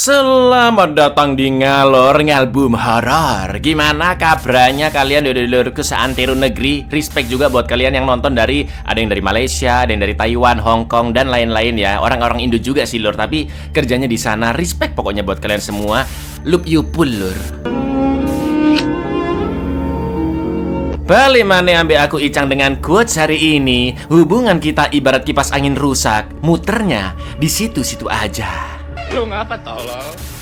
Selamat datang di Ngalor Ngalbum Horor. Gimana kabarnya kalian dulur-dulurku seantero negeri? Respect juga buat kalian yang nonton ada yang dari Malaysia, ada yang dari Taiwan, Hong Kong dan lain-lain ya. Orang-orang Indo juga sih lur, tapi kerjanya di sana. Respect pokoknya buat kalian semua. Loop you pul lur. Balik mana ambil aku Icang dengan quotes hari ini. Hubungan kita ibarat kipas angin rusak, muternya di situ-situ aja. Lu ngapa tolong?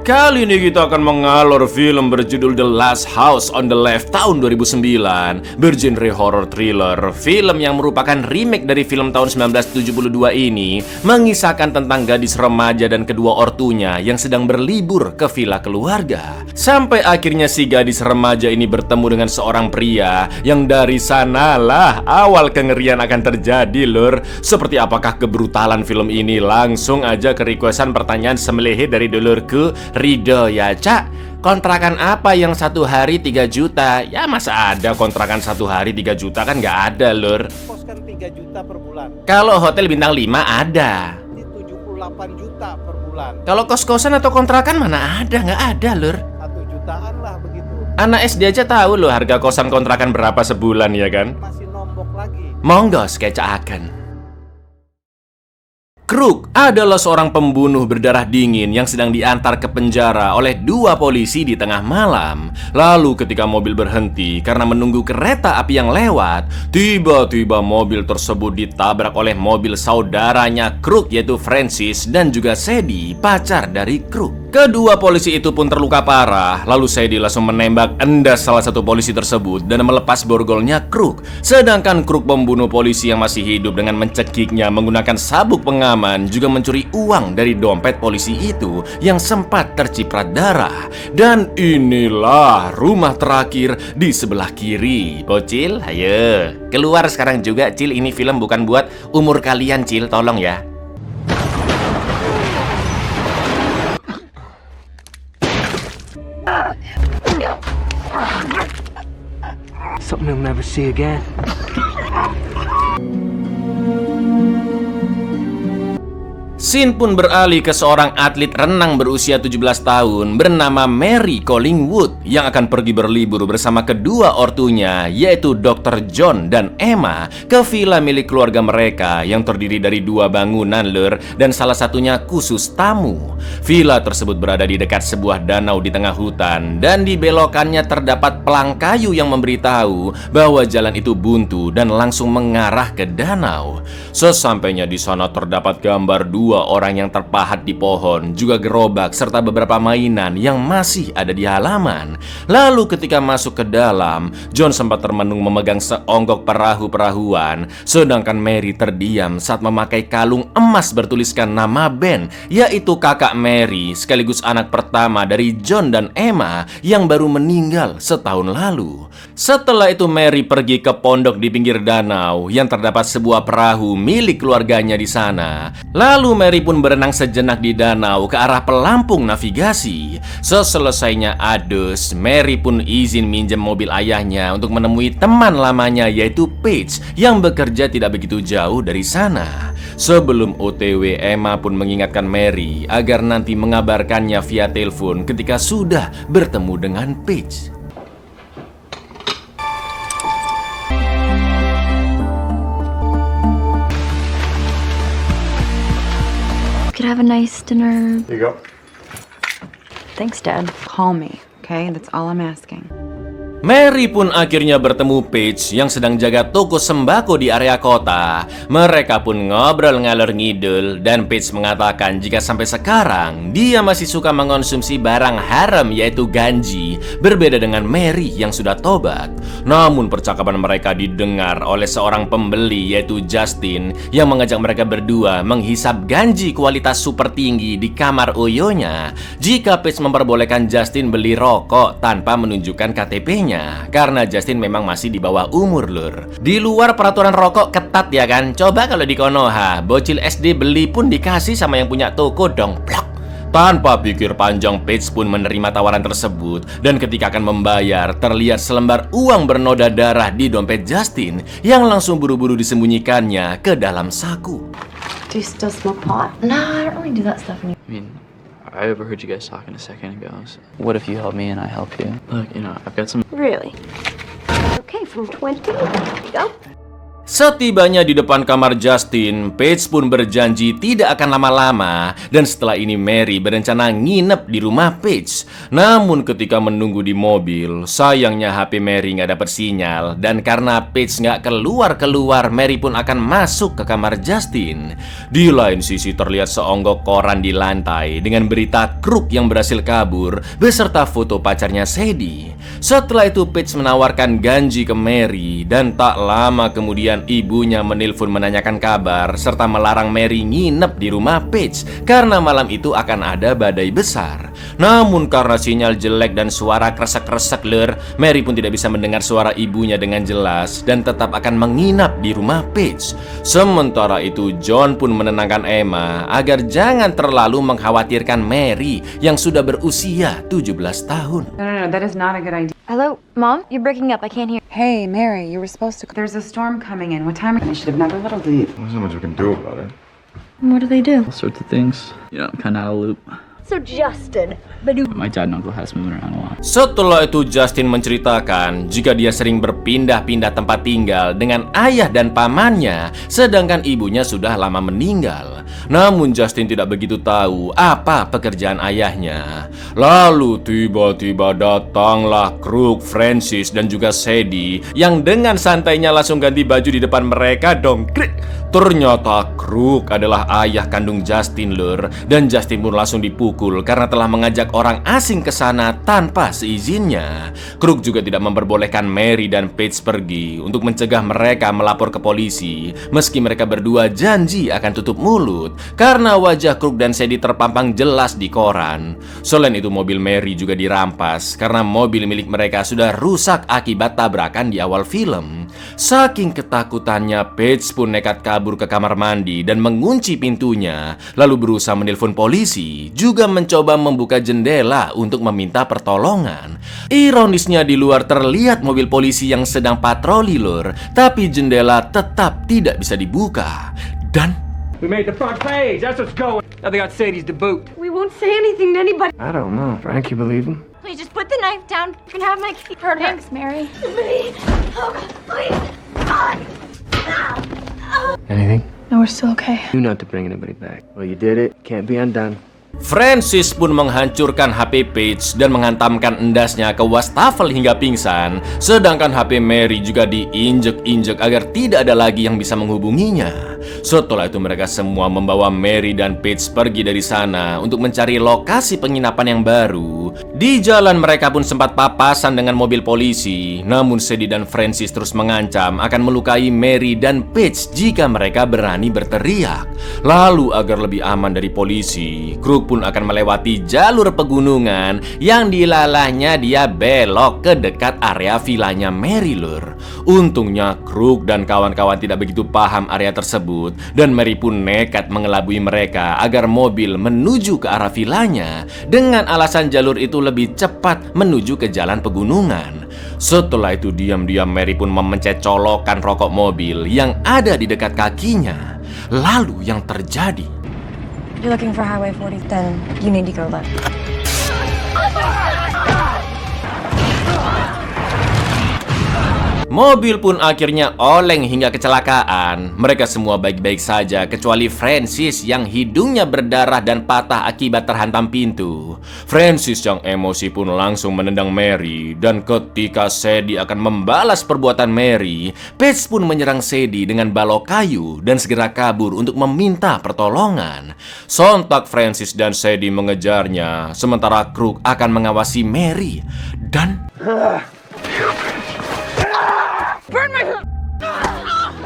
Kali ini kita akan mengalor film berjudul The Last House on the Left tahun 2009, bergenre horror thriller. Film yang merupakan remake dari film tahun 1972 ini mengisahkan tentang gadis remaja dan kedua ortunya yang sedang berlibur ke villa keluarga. Sampai akhirnya si gadis remaja ini bertemu dengan seorang pria yang dari sanalah awal kengerian akan terjadi lur. Seperti apakah kebrutalan film ini? Langsung aja ke requestan pertanyaan semelehe dari dulurku Rido ya cak. Kontrakan apa yang 1 hari 3 juta? Ya masa ada kontrakan 1 hari 3 juta kan nggak ada lur. Kos kan 3 juta per bulan. Kalau hotel bintang 5 ada. Ini 78 juta per bulan. Kalau kos-kosan atau kontrakan mana ada, nggak ada lur. 1 jutaan lah begitu. Anak SD aja tahu loh harga kosan kontrakan berapa sebulan ya kan. Masih nombok lagi. Monggo sketsakan. Crook adalah seorang pembunuh berdarah dingin yang sedang diantar ke penjara oleh 2 polisi di tengah malam. Lalu ketika mobil berhenti karena menunggu kereta api yang lewat, tiba-tiba mobil tersebut ditabrak oleh mobil saudaranya Crook, yaitu Francis dan juga Sadie, pacar dari Crook. Kedua polisi itu pun terluka parah. Lalu Sadie langsung menembak endas salah satu polisi tersebut dan melepas borgolnya Crook. Sedangkan Crook pembunuh polisi yang masih hidup dengan mencekiknya menggunakan sabuk pengaman juga mencuri uang dari dompet polisi itu yang sempat terciprat darah. Dan inilah rumah terakhir di sebelah kiri. Bocil, ayo keluar sekarang juga Cil. Ini film bukan buat umur kalian Cil, tolong ya. Something I'll never see again. Scene pun beralih ke seorang atlet renang berusia 17 tahun bernama Mary Collingwood yang akan pergi berlibur bersama kedua ortunya, yaitu Dr. John dan Emma, ke villa milik keluarga mereka yang terdiri dari 2 bangunan lur dan salah satunya khusus tamu. Villa tersebut berada di dekat sebuah danau di tengah hutan dan di belokannya terdapat pelang kayu yang memberitahu bahwa jalan itu buntu dan langsung mengarah ke danau. Sesampainya di sana terdapat gambar 2 orang yang terpahat di pohon, juga gerobak serta beberapa mainan yang masih ada di halaman. Lalu ketika masuk ke dalam, John sempat termenung memegang seonggok perahu-perahuan, sedangkan Mary terdiam saat memakai kalung emas bertuliskan nama Ben, yaitu kakak Mary sekaligus anak pertama dari John dan Emma yang baru meninggal setahun lalu. Setelah itu Mary pergi ke pondok di pinggir danau yang terdapat sebuah perahu milik keluarganya di sana. Lalu Mary pun berenang sejenak di danau ke arah pelampung navigasi. Seselesainya adus, Mary pun izin minjem mobil ayahnya untuk menemui teman lamanya, yaitu Paige, yang bekerja tidak begitu jauh dari sana. Sebelum OTW, Emma pun mengingatkan Mary agar nanti mengabarkannya via telepon ketika sudah bertemu dengan Paige. Could have a nice dinner. Here you go. Thanks, Dad. Call me, okay? That's all I'm asking. Mary pun akhirnya bertemu Paige yang sedang jaga toko sembako di area kota. Mereka pun ngobrol ngalor ngidul dan Paige mengatakan jika sampai sekarang dia masih suka mengonsumsi barang haram, yaitu ganji, berbeda dengan Mary yang sudah tobat. Namun percakapan mereka didengar oleh seorang pembeli, yaitu Justin, yang mengajak mereka berdua menghisap ganji kualitas super tinggi di kamar Oyonya jika Paige memperbolehkan Justin beli rokok tanpa menunjukkan KTP-nya. Karena Justin memang masih di bawah umur lur. Di luar peraturan rokok ketat ya kan. Coba kalau di Konoha, bocil SD beli pun dikasih sama yang punya toko dong. Plok. Tanpa pikir panjang, Paige pun menerima tawaran tersebut. Dan ketika akan membayar, terlihat selembar uang bernoda darah di dompet Justin yang langsung buru-buru disembunyikannya ke dalam saku. Do you still smoke pot? No, I don't really do that stuff anymore. I mean, I overheard you guys talking a second ago. So what if you help me and I help you? Look, I've got some. Really? Okay, from 20. There you go. Setibanya di depan kamar Justin, Paige pun berjanji tidak akan lama-lama dan setelah ini Mary berencana nginep di rumah Paige. Namun ketika menunggu di mobil, sayangnya HP Mary nggak dapat sinyal dan karena Paige nggak keluar-keluar, Mary pun akan masuk ke kamar Justin. Di lain sisi terlihat seonggok koran di lantai dengan berita Crook yang berhasil kabur beserta foto pacarnya Sadie. Setelah itu Paige menawarkan ganji ke Mary dan tak lama kemudian ibunya menelpon menanyakan kabar serta melarang Mary nginep di rumah Paige karena malam itu akan ada badai besar. Namun karena sinyal jelek dan suara kresek-kresek Mary pun tidak bisa mendengar suara ibunya dengan jelas dan tetap akan menginap di rumah Paige. Sementara itu John pun menenangkan Emma agar jangan terlalu mengkhawatirkan Mary yang sudah berusia 17 tahun. No, that is not a good idea. Hello, Mom? You're breaking up. I can't hear. Hey, Mary, you were supposed to. There's a storm coming in. What time? I should have never let her leave. There's not much we can do about it. What do they do? All sorts of things. I'm kind of out of loop. So Justin, My dad and uncle has moving around a lot. Setelah itu Justin menceritakan jika dia sering berpindah-pindah tempat tinggal dengan ayah dan pamannya, sedangkan ibunya sudah lama meninggal. Namun Justin tidak begitu tahu apa pekerjaan ayahnya. Lalu tiba-tiba datanglah Crook, Francis dan juga Sadie yang dengan santainya langsung ganti baju di depan mereka dong. Ternyata Crook adalah ayah kandung Justin dan Justin pun langsung dipukul karena telah mengajak orang asing ke sana tanpa seizinnya. Crook juga tidak memperbolehkan Mary dan Paige pergi untuk mencegah mereka melapor ke polisi, meski mereka berdua janji akan tutup mulut karena wajah Crook dan Sadie terpampang jelas di koran. Selain itu mobil Mary juga dirampas karena mobil milik mereka sudah rusak akibat tabrakan di awal film. Saking ketakutannya, Paige pun nekat kabur ke kamar mandi dan mengunci pintunya, lalu berusaha menelpon polisi, juga mencoba membuka jendela untuk meminta pertolongan. Ironisnya di luar terlihat mobil polisi yang sedang patroli tapi jendela tetap tidak bisa dibuka. Dan We made the front page. That's what's going. Now they got Sadie's to boot. we won't say anything to anybody. I don't know. Frank, you believe him? Please just put the knife down. You can have my key. Thanks, Mary. Please. Oh, please. God. Anything? No, we're still okay. You not to bring anybody back. Well, you did it. Can't be undone. Francis pun menghancurkan HP Paige dan menghantamkan endasnya ke wastafel hingga pingsan, sedangkan HP Mary juga diinjek-injek agar tidak ada lagi yang bisa menghubunginya. Setelah itu mereka semua membawa Mary dan Paige pergi dari sana untuk mencari lokasi penginapan yang baru. Di jalan mereka pun sempat papasan dengan mobil polisi, namun Sadie dan Francis terus mengancam akan melukai Mary dan Paige jika mereka berani berteriak. Lalu agar lebih aman dari polisi, Crook pun akan melewati jalur pegunungan yang dilalahnya dia belok ke dekat area vilanya Mary Untungnya Crook dan kawan-kawan tidak begitu paham area tersebut dan Mary pun nekat mengelabui mereka agar mobil menuju ke arah vilanya dengan alasan jalur itu lebih cepat menuju ke jalan pegunungan. Setelah itu diam-diam Mary pun memencet colokan rokok mobil yang ada di dekat kakinya. Lalu yang terjadi, You're looking for Highway 40, then you need to go left. mobil pun akhirnya oleng hingga kecelakaan. Mereka semua baik-baik saja kecuali Francis yang hidungnya berdarah dan patah akibat terhantam pintu. Francis yang emosi pun langsung menendang Mary, dan ketika Sadie akan membalas perbuatan Mary, Paige pun menyerang Sadie dengan balok kayu dan segera kabur untuk meminta pertolongan. Sontak Francis dan Sadie mengejarnya, sementara Crook akan mengawasi Mary dan Burn my foot.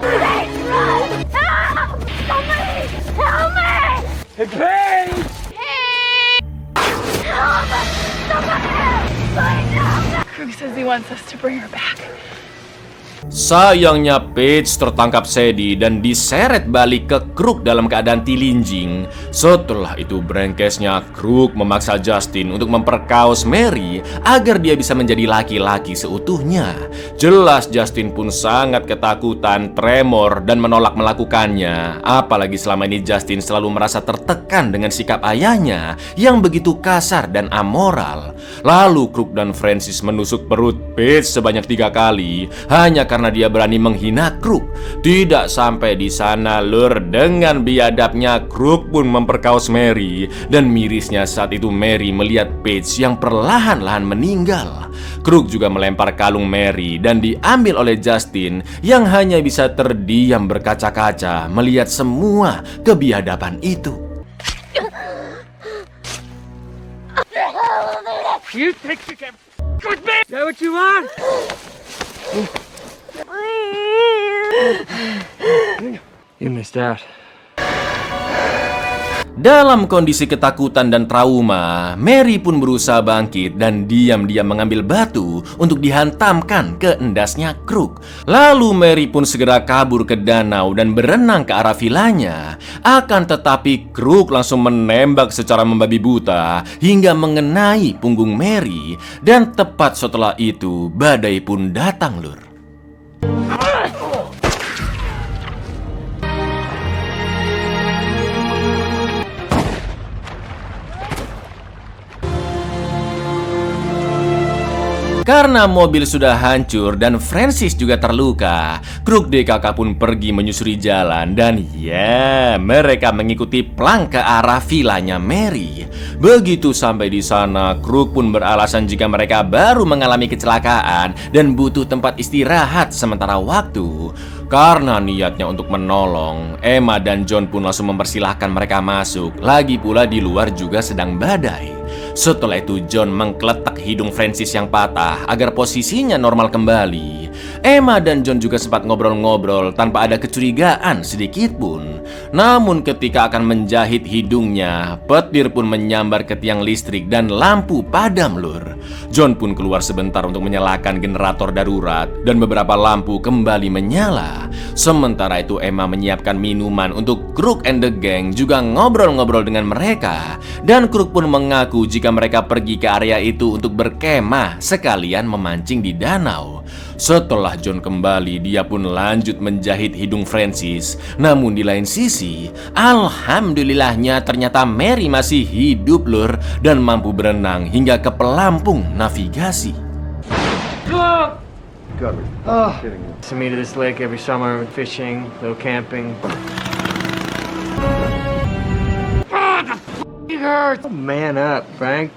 Please run. Help! Help me! Help me! Hey, Paige! Help! Somebody! Please help! Krug says he wants us to bring her back. Sayangnya Paige tertangkap Sadie dan diseret balik ke Crook dalam keadaan tilinjing. Setelah itu brengkesnya Crook memaksa Justin untuk memperkaos Mary agar dia bisa menjadi laki-laki seutuhnya. Jelas Justin pun sangat ketakutan, tremor, dan menolak melakukannya. Apalagi selama ini Justin selalu merasa tertekan dengan sikap ayahnya yang begitu kasar dan amoral. Lalu Crook dan Francis menusuk perut Paige sebanyak 3 kali hanya karena dia berani menghina Crook. Tidak sampai di sana lur, dengan biadabnya Crook pun memperkaos Mary. Dan mirisnya saat itu Mary melihat Paige yang perlahan-lahan meninggal. Crook juga melempar kalung Mary dan diambil oleh Justin yang hanya bisa terdiam berkaca-kaca melihat semua kebiadaban itu. You take the camera with me! Is that what you want? You missed out. Dalam kondisi ketakutan dan trauma, Mary pun berusaha bangkit dan diam-diam mengambil batu untuk dihantamkan ke endasnya Crook. Lalu Mary pun segera kabur ke danau dan berenang ke arah vilanya. Akan tetapi Crook langsung menembak secara membabi buta hingga mengenai punggung Mary. Dan tepat setelah itu, badai pun datang lur. Karena mobil sudah hancur dan Francis juga terluka, Crook DKK pun pergi menyusuri jalan dan ya, mereka mengikuti plang ke arah vilanya Mary. Begitu sampai di sana, Crook pun beralasan jika mereka baru mengalami kecelakaan dan butuh tempat istirahat sementara waktu. Karena niatnya untuk menolong, Emma dan John pun langsung mempersilahkan mereka masuk. Lagi pula di luar juga sedang badai. Setelah itu John mengkeletak hidung Francis yang patah agar posisinya normal kembali. Emma dan John juga sempat ngobrol-ngobrol tanpa ada kecurigaan sedikit pun. Namun ketika akan menjahit hidungnya, petir pun menyambar ke tiang listrik dan lampu padam lur. John pun keluar sebentar untuk menyalakan generator darurat dan beberapa lampu kembali menyala. Sementara itu Emma menyiapkan minuman untuk Crook and the Gang juga ngobrol-ngobrol dengan mereka. Dan Crook pun mengaku jika mereka pergi ke area itu untuk berkemah sekalian memancing di danau. Setelah John kembali, dia pun lanjut menjahit hidung Francis. Namun di lain sisi, alhamdulillahnya ternyata Mary masih hidup lur dan mampu berenang hingga ke pelampung navigasi. To me to this lake every summer, fishing, little camping. It hurts. Man up, Frank.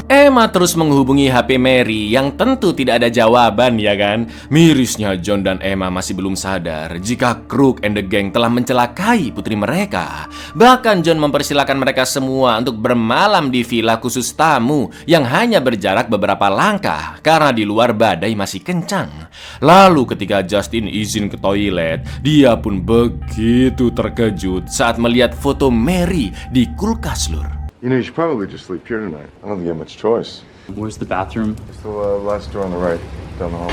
Emma terus menghubungi HP Mary yang tentu tidak ada jawaban ya kan. Mirisnya John dan Emma masih belum sadar jika Crook and the Gang telah mencelakai putri mereka. Bahkan John mempersilahkan mereka semua untuk bermalam di villa khusus tamu yang hanya berjarak beberapa langkah karena di luar badai masih kencang. Lalu ketika Justin izin ke toilet, dia pun begitu terkejut saat melihat foto Mary di kulkas lur. You know, you should probably just sleep here tonight. I don't think you have much choice. Where's the bathroom? It's the last door on the right, down the hall.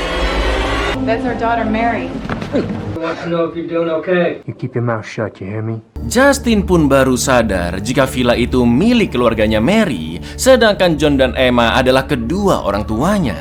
That's our daughter, Mary. I want to know if you're doing okay. You keep your mouth shut, you hear me? Justin pun baru sadar jika villa itu milik keluarganya Mary, sedangkan John dan Emma adalah kedua orang tuanya.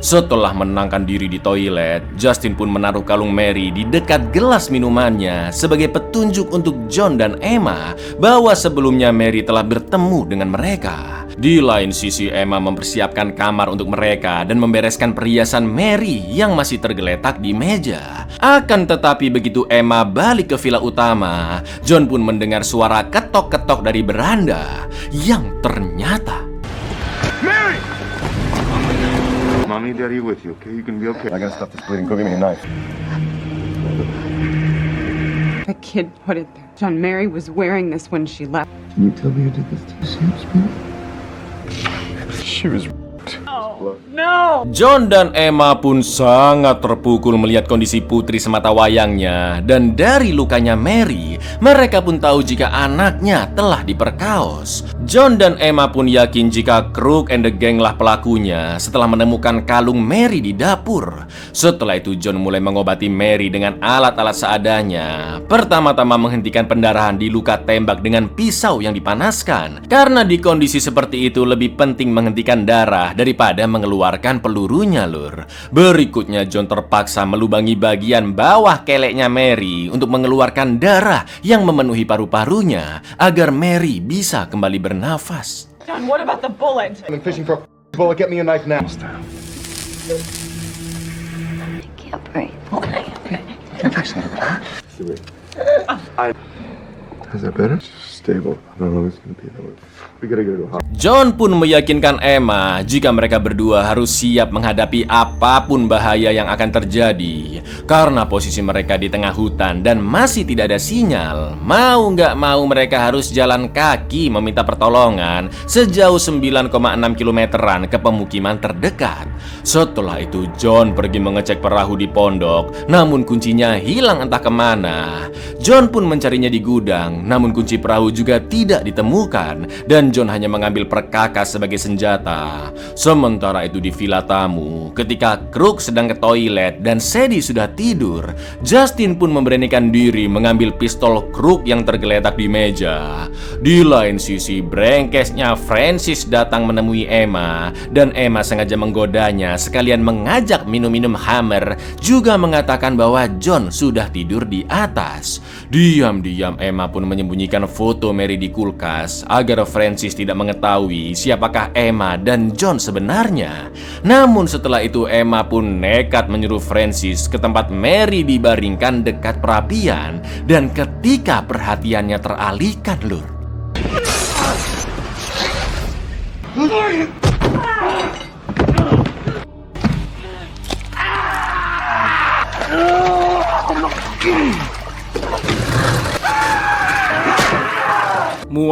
Setelah menenangkan diri di toilet, Justin pun menaruh kalung Mary di dekat gelas minumannya sebagai petunjuk untuk John dan Emma bahwa sebelumnya Mary telah bertemu dengan mereka. Di lain sisi, Emma mempersiapkan kamar untuk mereka dan membereskan perhiasan Mary yang masih tergeletak di meja. Akan tetapi begitu Emma balik ke villa utama, John pun mendengar suara ketok-ketok dari beranda yang ternyata Mary! Mommy and Daddy are with you, okay? You can be okay. I gotta stop this bleeding. Go get me a knife. The kid put it there. John, Mary was wearing this when she left. Can you tell me who did this to you, Sam? She was blood. John dan Emma pun sangat terpukul melihat kondisi putri semata wayangnya. Dan dari lukanya Mary, mereka pun tahu jika anaknya telah diperkaos. John dan Emma pun yakin jika Crook and the Gang lah pelakunya setelah menemukan kalung Mary di dapur. Setelah itu John mulai mengobati Mary dengan alat-alat seadanya. Pertama-tama menghentikan pendarahan di luka tembak dengan pisau yang dipanaskan. Karena di kondisi seperti itu lebih penting menghentikan darah daripada mengeluarkan pelurunya, lur. Berikutnya John terpaksa melubangi bagian bawah keleknya Mary untuk mengeluarkan darah yang memenuhi paru-parunya agar Mary bisa kembali bernafas. I've been fishing for a bullet. Get me a knife now. Can't breathe. Is that better? Stable. I don't know if it's gonna be that way. We gotta go to a hospital. John pun meyakinkan Emma jika mereka berdua harus siap menghadapi apapun bahaya yang akan terjadi. Karena posisi mereka di tengah hutan dan masih tidak ada sinyal, mau nggak mau mereka harus jalan kaki meminta pertolongan sejauh 9,6 kilometeran ke pemukiman terdekat. Setelah itu John pergi mengecek perahu di pondok, namun kuncinya hilang entah kemana. John pun mencarinya di gudang, namun kunci perahu juga tidak ditemukan dan John hanya mengambil perkakas sebagai senjata. Sementara itu di villa tamu, ketika Crook sedang ke toilet dan Sadie sudah tidur, Justin pun memberanikan diri mengambil pistol Crook yang tergeletak di meja. Di lain sisi, brengkesnya Francis datang menemui Emma dan Emma sengaja menggodanya sekalian mengajak minum-minum Hammer, juga mengatakan bahwa John sudah tidur di atas. Diam-diam Emma pun menyembunyikan foto Mary di kulkas agar Francis tidak mengetahui siapakah Emma dan John sebenarnya. Namun setelah itu Emma pun nekat menyuruh Francis ke tempat Mary dibaringkan dekat perapian. Dan ketika perhatiannya teralihkan, lur,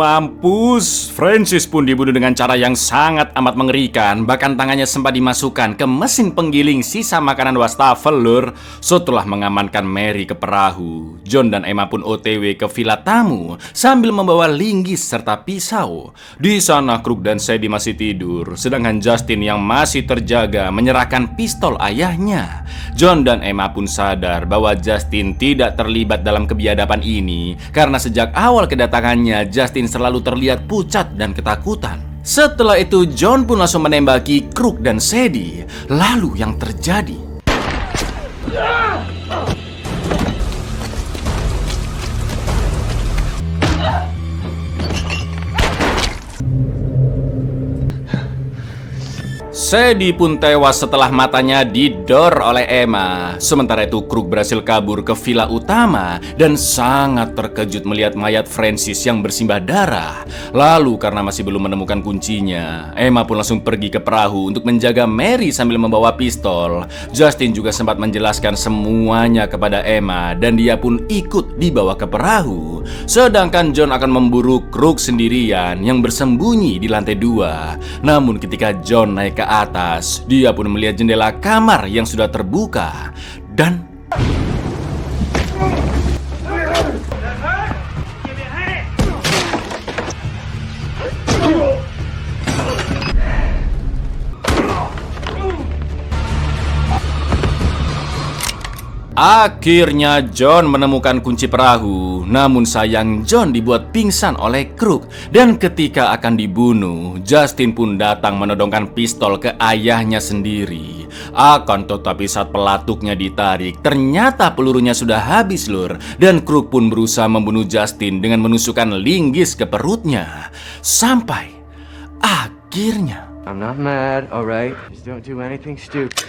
mampus, Francis pun dibunuh dengan cara yang sangat amat mengerikan. Bahkan tangannya sempat dimasukkan ke mesin penggiling sisa makanan wastafel, lur. Setelah mengamankan Mary ke perahu, John dan Emma pun OTW ke villa tamu sambil membawa linggis serta pisau. Di sana Crook dan Sadie masih tidur, sedangkan Justin yang masih terjaga menyerahkan pistol ayahnya. John dan Emma pun sadar bahwa Justin tidak terlibat dalam kebiadaban ini karena sejak awal kedatangannya Justin selalu terlihat pucat dan ketakutan. Setelah itu John pun langsung menembaki Crook dan Sadie. Lalu yang terjadi, Sadie pun tewas setelah matanya didor oleh Emma. Sementara itu Crook berhasil kabur ke villa utama dan sangat terkejut melihat mayat Francis yang bersimbah darah. Lalu karena masih belum menemukan kuncinya, Emma pun langsung pergi ke perahu untuk menjaga Mary sambil membawa pistol. Justin juga sempat menjelaskan semuanya kepada Emma dan dia pun ikut dibawa ke perahu. Sedangkan John akan memburu Crook sendirian yang bersembunyi di lantai 2. Namun ketika John naik ke atas, dia pun melihat jendela kamar yang sudah terbuka dan akhirnya John menemukan kunci perahu. Namun sayang John dibuat pingsan oleh Crook. Dan ketika akan dibunuh, Justin pun datang menodongkan pistol ke ayahnya sendiri. Akan tetapi saat pelatuknya ditarik, ternyata pelurunya sudah habis, lur. Dan Crook pun berusaha membunuh Justin dengan menusukkan linggis ke perutnya. Sampai akhirnya, I'm not mad, alright? Just don't do anything stupid.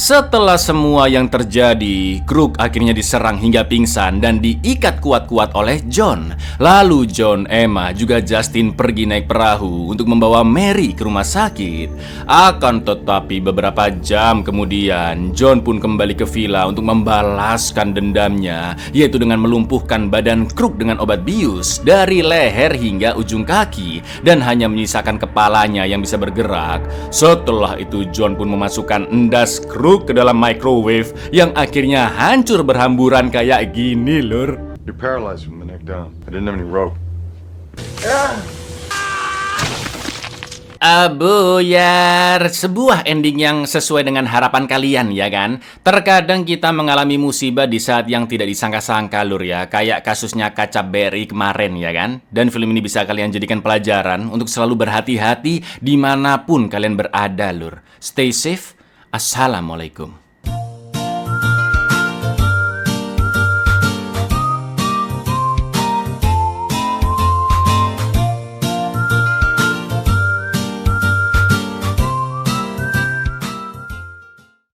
Setelah semua yang terjadi, Crook akhirnya diserang hingga pingsan dan diikat kuat-kuat oleh John. Lalu John, Emma, juga Justin pergi naik perahu untuk membawa Mary ke rumah sakit. Akan tetapi beberapa jam kemudian, John pun kembali ke villa untuk membalaskan dendamnya, yaitu dengan melumpuhkan badan Crook dengan obat bius dari leher hingga ujung kaki dan hanya menyisakan kepalanya yang bisa bergerak. Setelah itu John pun memasukkan endas Crook ke dalam microwave yang akhirnya hancur berhamburan kayak gini, lur. You're paralyzed from the neck down. I didn't have any rope. Buyar, sebuah ending yang sesuai dengan harapan kalian, ya kan? Terkadang kita mengalami musibah di saat yang tidak disangka-sangka, lur ya. Kayak kasusnya Kaca Berry kemarin, ya kan? Dan film ini bisa kalian jadikan pelajaran untuk selalu berhati-hati dimanapun kalian berada, lur. Stay safe. Assalamualaikum.